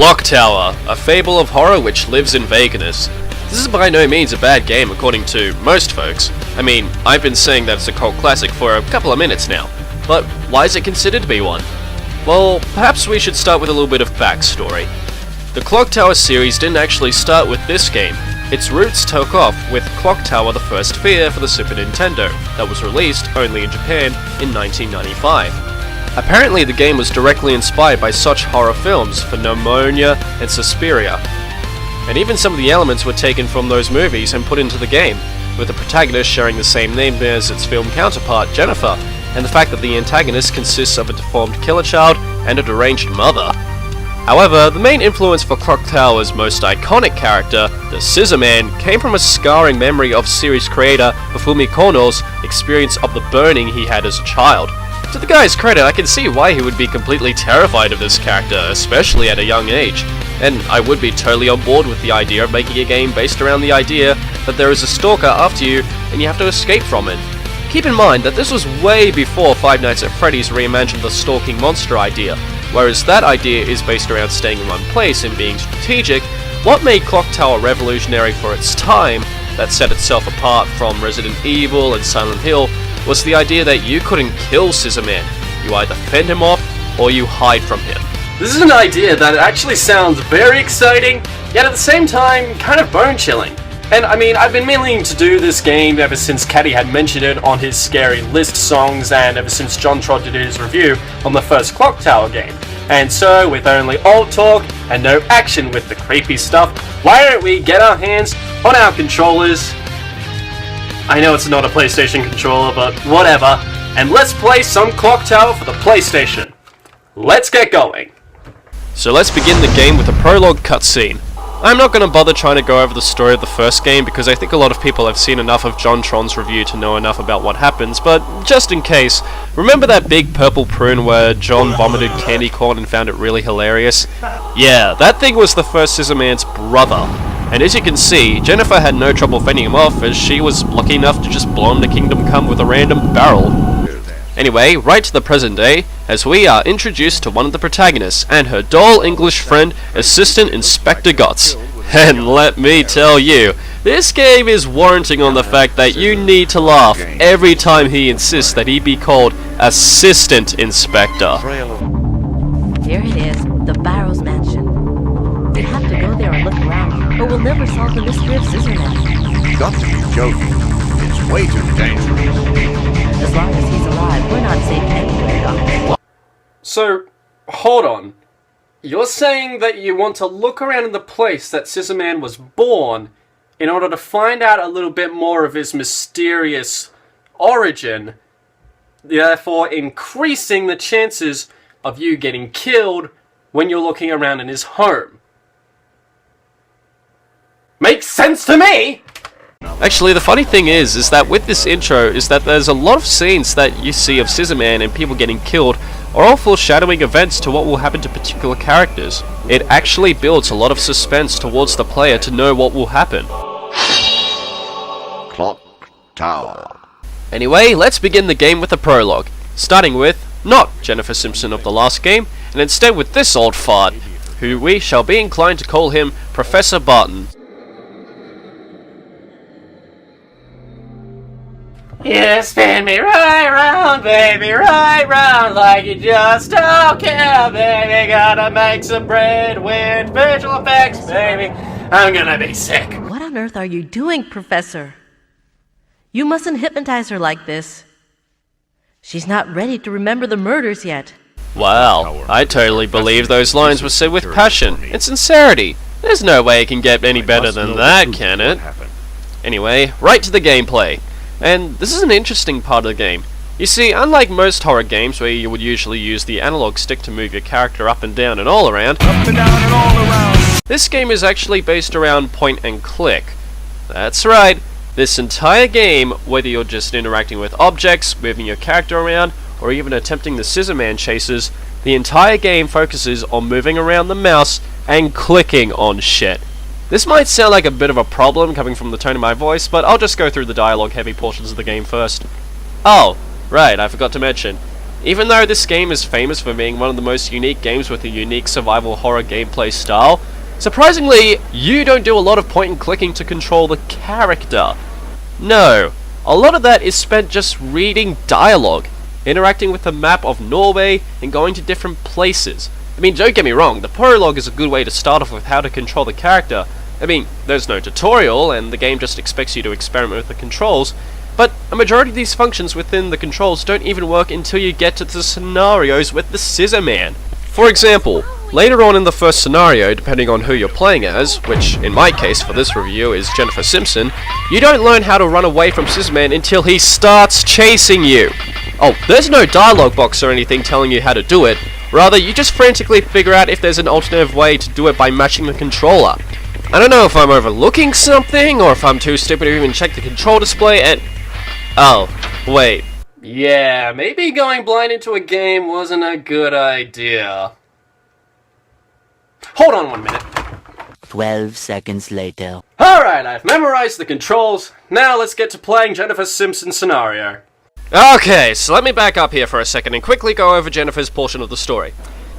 Clock Tower, a fable of horror which lives in vagueness. This is by no means a bad game according to most folks. I mean, I've been saying that it's a cult classic for a couple of minutes now, but why is it considered to be one? Well, perhaps we should start with a little bit of backstory. The Clock Tower series didn't actually start with this game. Its roots took off with Clock Tower The First Fear for the Super Nintendo, that was released only in Japan in 1995. Apparently the game was directly inspired by such horror films for Pneumonia and Suspiria, and even some of the elements were taken from those movies and put into the game, with the protagonist sharing the same name as its film counterpart, Jennifer, and the fact that the antagonist consists of a deformed killer child and a deranged mother. However, the main influence for Clock Tower's most iconic character, the Scissor Man, came from a scarring memory of series creator Fumi Kono's experience of the burning he had as a child. To the guy's credit, I can see why he would be completely terrified of this character, especially at a young age. And I would be totally on board with the idea of making a game based around the idea that there is a stalker after you and you have to escape from it. Keep in mind that this was way before Five Nights at Freddy's reimagined the stalking monster idea. Whereas that idea is based around staying in one place and being strategic, what made Clock Tower revolutionary for its time, that set itself apart from Resident Evil and Silent Hill, was the idea that you couldn't kill Scissor Man. You either fend him off, or you hide from him. This is an idea that actually sounds very exciting, yet at the same time, kind of bone-chilling. And I mean, I've been meaning to do this game ever since Caddy had mentioned it on his Scary List songs, and ever since John Trott did his review on the first Clock Tower game. And so, with only old talk and no action with the creepy stuff, why don't we get our hands on our controllers? I know it's not a PlayStation controller, but whatever. And let's play some Clock Tower for the PlayStation. Let's get going. So let's begin the game with a prologue cutscene. I'm not going to bother trying to go over the story of the first game because I think a lot of people have seen enough of John Tron's review to know enough about what happens, but just in case, remember that big purple prune where John vomited candy corn and found it really hilarious? Yeah, that thing was the first Scissor Man's brother. And as you can see, Jennifer had no trouble fending him off as she was lucky enough to just blow him to Kingdom Come with a random barrel. Anyway, right to the present day, as we are introduced to one of the protagonists and her dull English friend, Assistant Inspector Gotts. And let me tell you, this game is warranting on the fact that you need to laugh every time he insists that he be called Assistant Inspector. Here it is, the Barrows Mansion. We have to go there and look around, or we'll never solve the mystery of Scissor Man. You've got to be joking. It's way too dangerous. As long as he's alive, we're not safe anywhere, Doctor. So, hold on. You're saying that you want to look around in the place that Scissor Man was born in order to find out a little bit more of his mysterious origin, therefore increasing the chances of you getting killed when you're looking around in his home. Makes sense to me! Actually, the funny thing is that with this intro is that there's a lot of scenes that you see of Scissor Man and people getting killed are all foreshadowing events to what will happen to particular characters. It actually builds a lot of suspense towards the player to know what will happen. Clock Tower. Anyway, let's begin the game with a prologue, starting with not Jennifer Simpson of the last game, and instead with this old fart, who we shall be inclined to call him Professor Barton. You spin me right round, baby, right round, like you just don't care, baby. Gotta make some bread with visual effects, baby. I'm gonna be sick. What on earth are you doing, Professor? You mustn't hypnotize her like this. She's not ready to remember the murders yet. Wow, I totally believe those lines were said with passion and sincerity. There's no way it can get any better than that, can it? Anyway, right to the gameplay. And this is an interesting part of the game. You see, unlike most horror games where you would usually use the analog stick to move your character up and down and all around, this game is actually based around point and click. That's right, this entire game, whether you're just interacting with objects, moving your character around, or even attempting the Scissor Man chases, the entire game focuses on moving around the mouse and clicking on shit. This might sound like a bit of a problem coming from the tone of my voice, but I'll just go through the dialogue heavy portions of the game first. Oh, right, I forgot to mention. Even though this game is famous for being one of the most unique games with a unique survival horror gameplay style, surprisingly, you don't do a lot of point and clicking to control the character. No, a lot of that is spent just reading dialogue, interacting with the map of Norway, and going to different places. I mean, don't get me wrong, the prologue is a good way to start off with how to control the character. I mean, there's no tutorial, and the game just expects you to experiment with the controls, but a majority of these functions within the controls don't even work until you get to the scenarios with the Scissor Man. For example, later on in the first scenario, depending on who you're playing as, which in my case for this review is Jennifer Simpson, you don't learn how to run away from Scissor Man until he starts chasing you. Oh, there's no dialogue box or anything telling you how to do it, rather you just frantically figure out if there's an alternative way to do it by matching the controller. I don't know if I'm overlooking something, or if I'm too stupid to even check the control display and... Oh, wait. Yeah, maybe going blind into a game wasn't a good idea. Hold on 1 minute. 12 seconds later. Alright, I've memorized the controls. Now let's get to playing Jennifer Simpson's scenario. Okay, so let me back up here for a second and quickly go over Jennifer's portion of the story.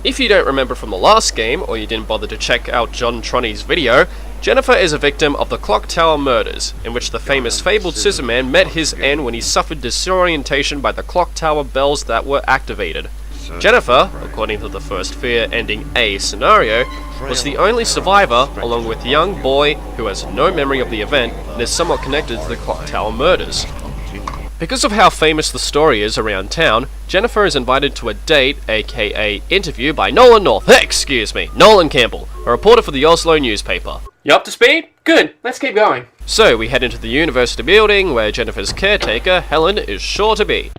If you don't remember from the last game, or you didn't bother to check out John Troni's video, Jennifer is a victim of the Clock Tower murders, in which the famous fabled Scissor Man met his end when he suffered disorientation by the clock tower bells that were activated. Jennifer, according to the first fear ending A scenario, was the only survivor, along with a young boy who has no memory of the event and is somewhat connected to the Clock Tower murders. Because of how famous the story is around town, Jennifer is invited to a date, aka interview, by Nolan Campbell, a reporter for the Oslo newspaper. You up to speed? Good, let's keep going. So we head into the university building where Jennifer's caretaker, Helen, is sure to be.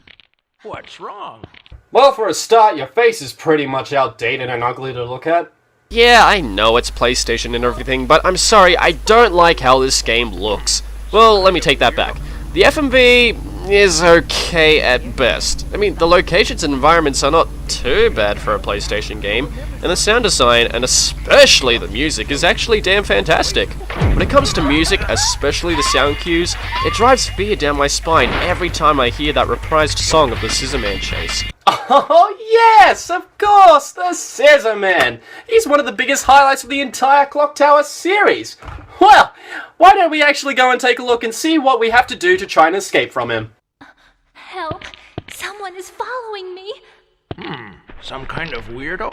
What's wrong? Well, for a start, your face is pretty much outdated and ugly to look at. Yeah, I know it's PlayStation and everything, but I'm sorry, I don't like how this game looks. Well, let me take that back. The FMV is okay at best. I mean, the locations and environments are not too bad for a PlayStation game, and the sound design, and especially the music, is actually damn fantastic. When it comes to music, especially the sound cues, it drives fear down my spine every time I hear that reprised song of the Scissor Man chase. Oh yes, of course, the Scissor Man. He's one of the biggest highlights of the entire Clock Tower series. Well, why don't we actually go and take a look and see what we have to do to try and escape from him? Help! Someone is following me! Some kind of weirdo?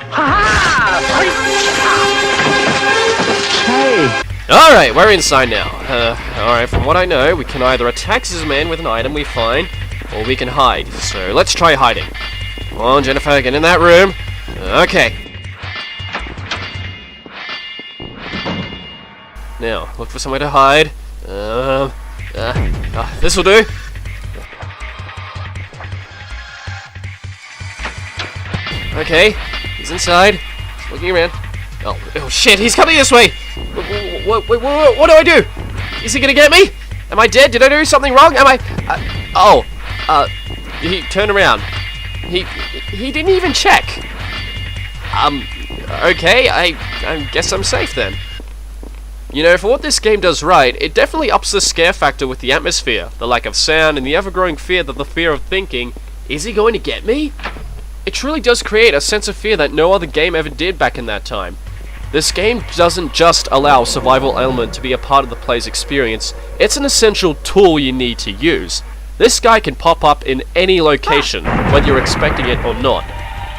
Alright, we're inside now. Alright, from what I know, we can either attack Scissor Man with an item we find, or we can hide. So let's try hiding. Come on, Jennifer, get in that room. Okay. Now, look for somewhere to hide. This'll do. Okay, he's inside. He's looking around. Oh shit, he's coming this way! What do I do? Is he gonna get me? Am I dead? Did I do something wrong? Am I... he turned around. He didn't even check. Okay, I guess I'm safe then. You know, for what this game does right, it definitely ups the scare factor with the atmosphere, the lack of sound, and the ever-growing fear that the fear of thinking, is he going to get me? It truly does create a sense of fear that no other game ever did back in that time. This game doesn't just allow survival element to be a part of the player's experience, it's an essential tool you need to use. This guy can pop up in any location, whether you're expecting it or not.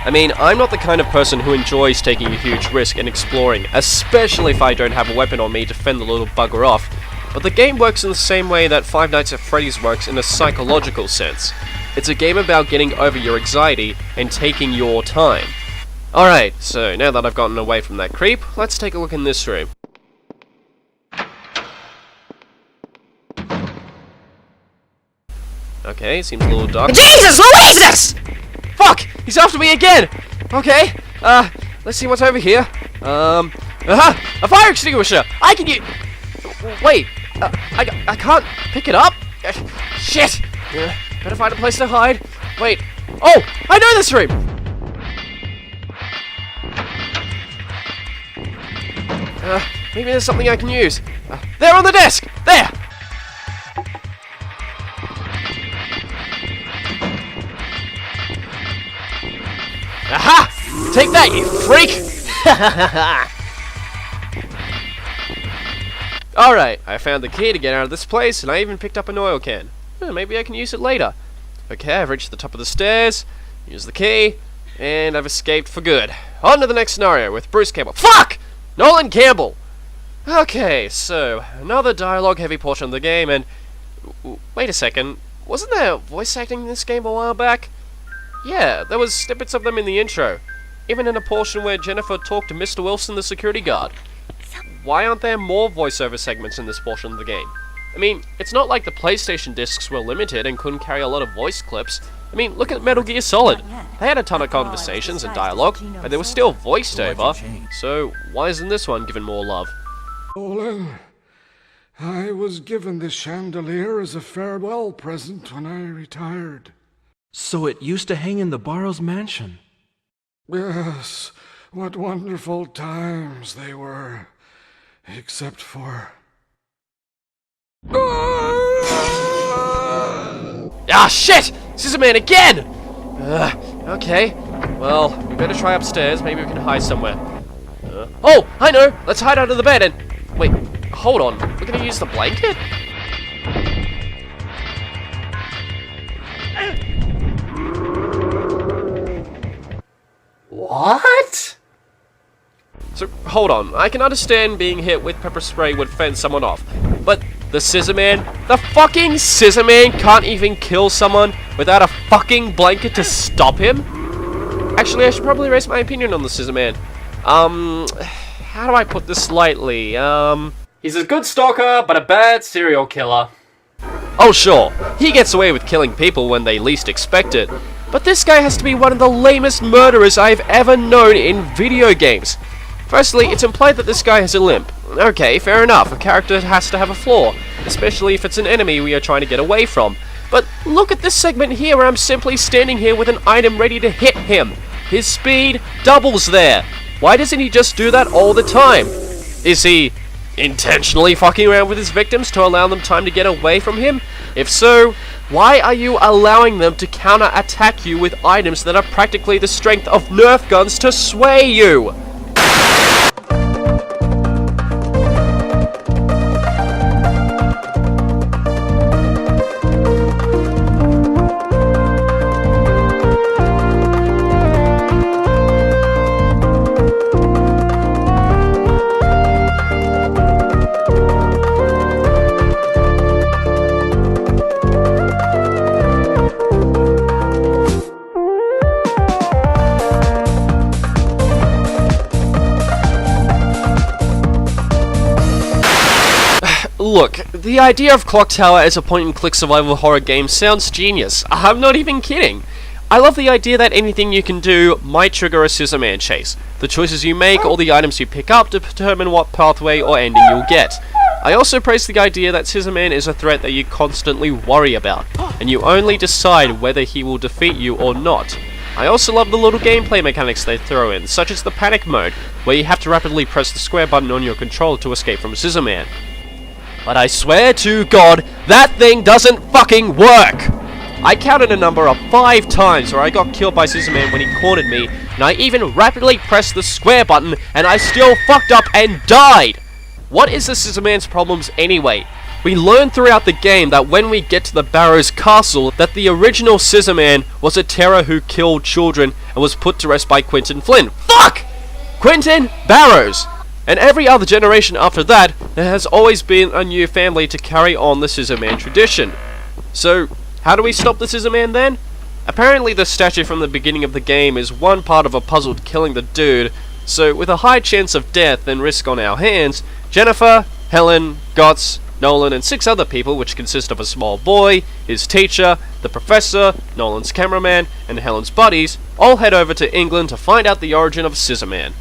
I mean, I'm not the kind of person who enjoys taking a huge risk and exploring, especially if I don't have a weapon on me to fend the little bugger off, but the game works in the same way that Five Nights at Freddy's works in a psychological sense. It's a game about getting over your anxiety and taking your time. Alright, so now that I've gotten away from that creep, let's take a look in this room. Okay, seems a little dark. Jesus, Louises! Fuck! He's after me again! Okay, let's see what's over here. A fire extinguisher! I can use... Wait, I can't pick it up? Shit! Better find a place to hide. Wait. Oh! I know this room! Maybe there's something I can use. There on the desk! There! that, you freak! Alright, I found the key to get out of this place, and I even picked up an oil can. Maybe I can use it later. Okay, I've reached the top of the stairs, use the key, and I've escaped for good. On to the next scenario with Bruce Campbell. Fuck! Nolan Campbell! Okay, so, another dialogue-heavy portion of the game, and... Wait a second, wasn't there voice acting in this game a while back? Yeah, there was snippets of them in the intro. Even in a portion where Jennifer talked to Mr. Wilson, the security guard. Why aren't there more voiceover segments in this portion of the game? I mean, it's not like the PlayStation discs were limited and couldn't carry a lot of voice clips. I mean, look at Metal Gear Solid. They had a ton of conversations and dialogue, but they were still voiced over. So, why isn't this one given more love? Nolan, I was given this chandelier as a farewell present when I retired. So it used to hang in the Barrows mansion. Yes, what wonderful times they were. Except for... Ah, shit! Scissorman again! Okay. Well, we better try upstairs. Maybe we can hide somewhere. Oh, I know! Let's hide under the bed and... Wait, hold on. We're gonna use the blanket? What? So, hold on. I can understand being hit with pepper spray would fend someone off. But the Scissorman? The fucking Scissorman can't even kill someone without a fucking blanket to stop him? Actually, I should probably raise my opinion on the Scissorman. How do I put this lightly? He's a good stalker, but a bad serial killer. Oh sure, he gets away with killing people when they least expect it. But this guy has to be one of the lamest murderers I've ever known in video games. Firstly, it's implied that this guy has a limp. Okay, fair enough, a character has to have a flaw, especially if it's an enemy we are trying to get away from. But look at this segment here where I'm simply standing here with an item ready to hit him. His speed doubles there. Why doesn't he just do that all the time? Is he intentionally fucking around with his victims to allow them time to get away from him? If so, why are you allowing them to counter-attack you with items that are practically the strength of Nerf guns to sway you? Look, the idea of Clock Tower as a point-and-click survival horror game sounds genius. I'm not even kidding. I love the idea that anything you can do might trigger a Scissorman chase. The choices you make or the items you pick up determine what pathway or ending you'll get. I also praise the idea that Scissorman is a threat that you constantly worry about, and you only decide whether he will defeat you or not. I also love the little gameplay mechanics they throw in, such as the panic mode, where you have to rapidly press the square button on your controller to escape from Scissorman. But I swear to God, that thing doesn't fucking work! I counted a number of 5 times where I got killed by Scissorman when he cornered me, and I even rapidly pressed the square button, and I still fucked up and died! What is the Scissorman's problems anyway? We learn throughout the game that when we get to the Barrows Castle, that the original Scissorman was a terror who killed children and was put to rest by Quentin Flynn. Fuck! Quentin Barrows! And every other generation after that, there has always been a new family to carry on the Scissorman tradition. So, how do we stop the Scissorman then? Apparently the statue from the beginning of the game is one part of a puzzle to killing the dude, so with a high chance of death and risk on our hands, Jennifer, Helen, Gotts, Nolan and 6 other people, which consist of a small boy, his teacher, the professor, Nolan's cameraman, and Helen's buddies, all head over to England to find out the origin of Scissorman.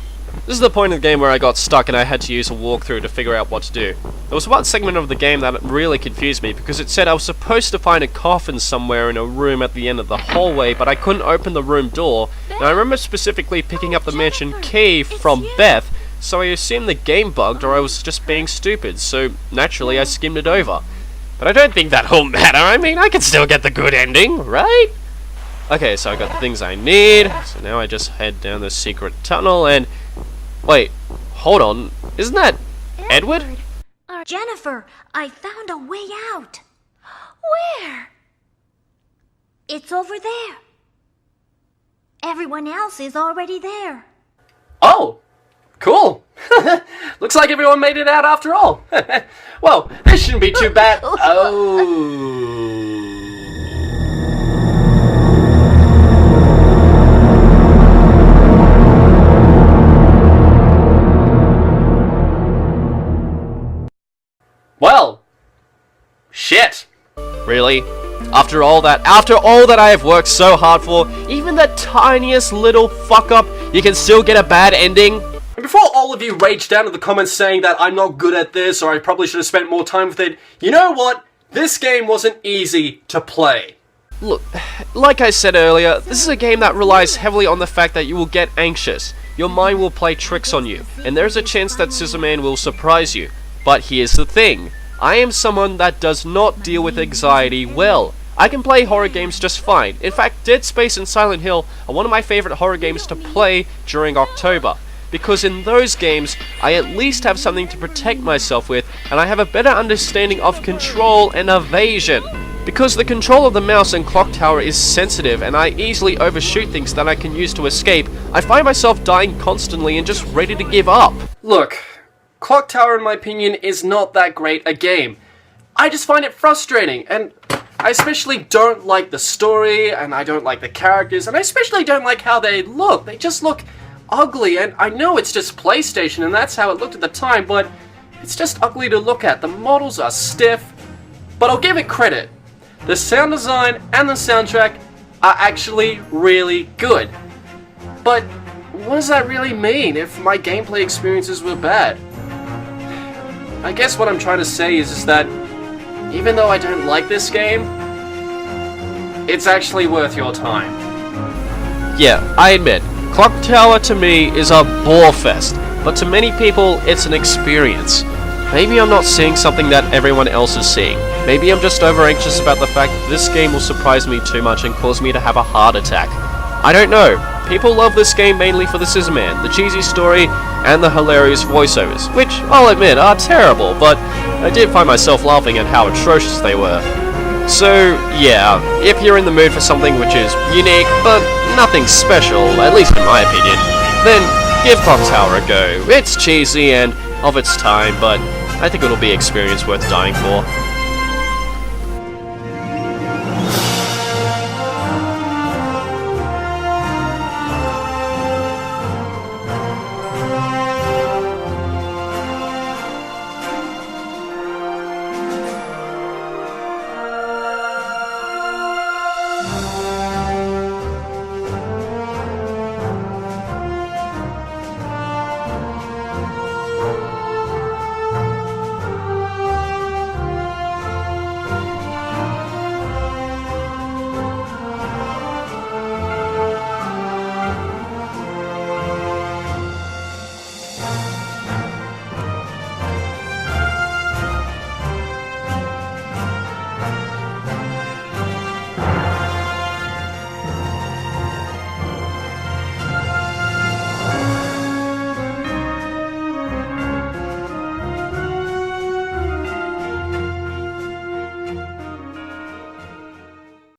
This is the point of the game where I got stuck and I had to use a walkthrough to figure out what to do. There was one segment of the game that really confused me because it said I was supposed to find a coffin somewhere in a room at the end of the hallway, but I couldn't open the room door, and I remember specifically picking up the mansion key from Beth, so I assumed the game bugged or I was just being stupid, so naturally I skimmed it over. But I don't think that'll matter. I mean, I can still get the good ending, right? Okay, so I got the things I need. So now I just head down the secret tunnel and... Wait, hold on. Isn't that Edward? Jennifer, I found a way out. Where? It's over there. Everyone else is already there. Oh, cool. Looks like everyone made it out after all. Well, this shouldn't be too bad. Oh. Well, shit. Really? After all that I have worked so hard for, even that tiniest little fuck up, you can still get a bad ending? And before all of you rage down in the comments saying that I'm not good at this or I probably should have spent more time with it, you know what? This game wasn't easy to play. Look, like I said earlier, this is a game that relies heavily on the fact that you will get anxious. Your mind will play tricks on you, and there's a chance that Scissorman will surprise you. But here's the thing, I am someone that does not deal with anxiety well. I can play horror games just fine. In fact, Dead Space and Silent Hill are one of my favorite horror games to play during October. Because in those games, I at least have something to protect myself with, and I have a better understanding of control and evasion. Because the control of the mouse and clock tower is sensitive and I easily overshoot things that I can use to escape, I find myself dying constantly and just ready to give up. Look, Clock Tower in my opinion is not that great a game. I just find it frustrating, and I especially don't like the story, and I don't like the characters, and I especially don't like how they look. They just look ugly, and I know it's just PlayStation and that's how it looked at the time, but it's just ugly to look at. The models are stiff, but I'll give it credit. The sound design and the soundtrack are actually really good. But what does that really mean if my gameplay experiences were bad? I guess what I'm trying to say is that even though I don't like this game, it's actually worth your time. Yeah, I admit, Clock Tower to me is a bore fest, but to many people it's an experience. Maybe I'm not seeing something that everyone else is seeing. Maybe I'm just over anxious about the fact that this game will surprise me too much and cause me to have a heart attack. I don't know. People love this game mainly for the Scissorman, the cheesy story, and the hilarious voiceovers, which, I'll admit, are terrible, but I did find myself laughing at how atrocious they were. So, yeah, if you're in the mood for something which is unique, but nothing special, at least in my opinion, then give Clock Tower a go. It's cheesy and of its time, but I think it'll be an experience worth dying for.